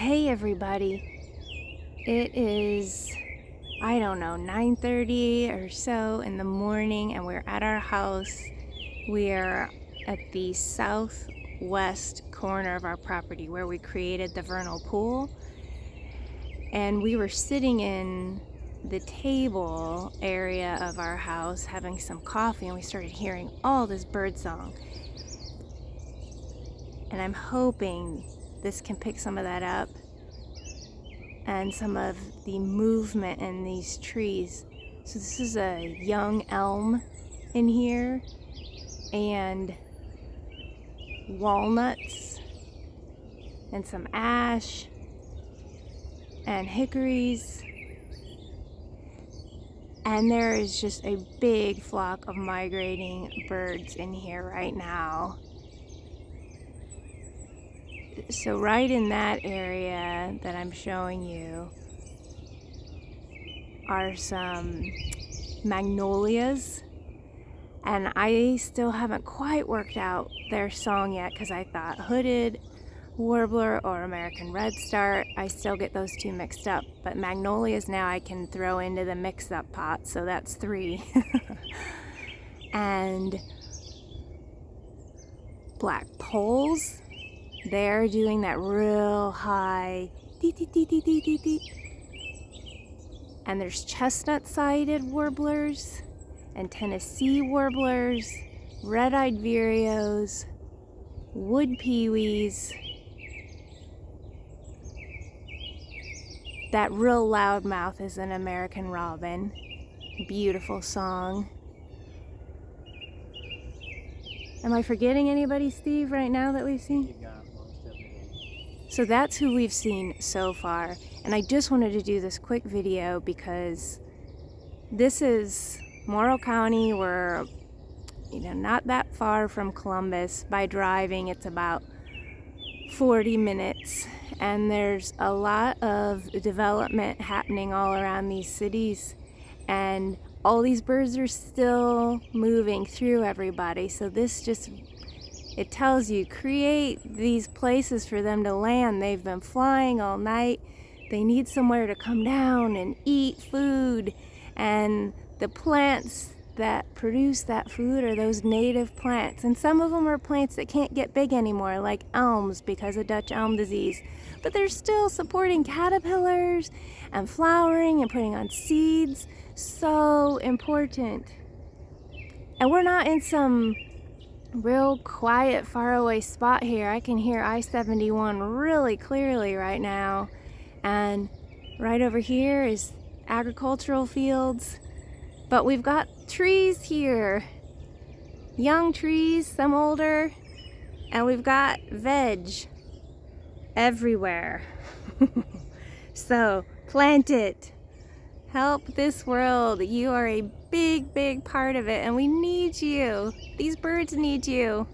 Hey everybody, it is, I don't know, 9:30 or so in the morning, and we're at our house. We are at the southwest corner of our property where we created the vernal pool, and we were sitting in the table area of our house having some coffee, and we started hearing all this bird song. And I'm hoping this can pick some of that up and some of the movement in these trees. So this is a young elm in here, and walnuts, and some ash, and hickories. And there is just a big flock of migrating birds in here right now. So right in that area that I'm showing you are some Magnolias, and I still haven't quite worked out their song yet because I thought hooded warbler or American redstart. I still get those two mixed up, but Magnolias now I can throw into the mix-up pot, so that's 3. And black poles, they're doing that real high dee dee dee dee dee dee dee. And there's chestnut-sided warblers and Tennessee warblers, red-eyed vireos, wood peewees, that real loudmouth is an American robin. Beautiful song. Am I forgetting anybody, Steve, right now that we've seen? So that's who we've seen so far. And I just wanted to do this quick video because this is Morrow County. We're, not that far from Columbus. By driving, it's about 40 minutes. And there's a lot of development happening all around these cities. And all these birds are still moving through everybody. So this just, it tells you, create these places for them to land. They've been flying all night. They need somewhere to come down and eat food. And the plants that produce that food are those native plants. And some of them are plants that can't get big anymore, like elms because of Dutch elm disease. But they're still supporting caterpillars and flowering and putting on seeds. So important. And we're not in some real quiet, faraway spot here. I can hear I-71 really clearly right now. And right over here is agricultural fields. But we've got trees here. Young trees, some older. And we've got veg everywhere. So plant it. Help this world. You are a big, big part of it, and we need you. These birds need you.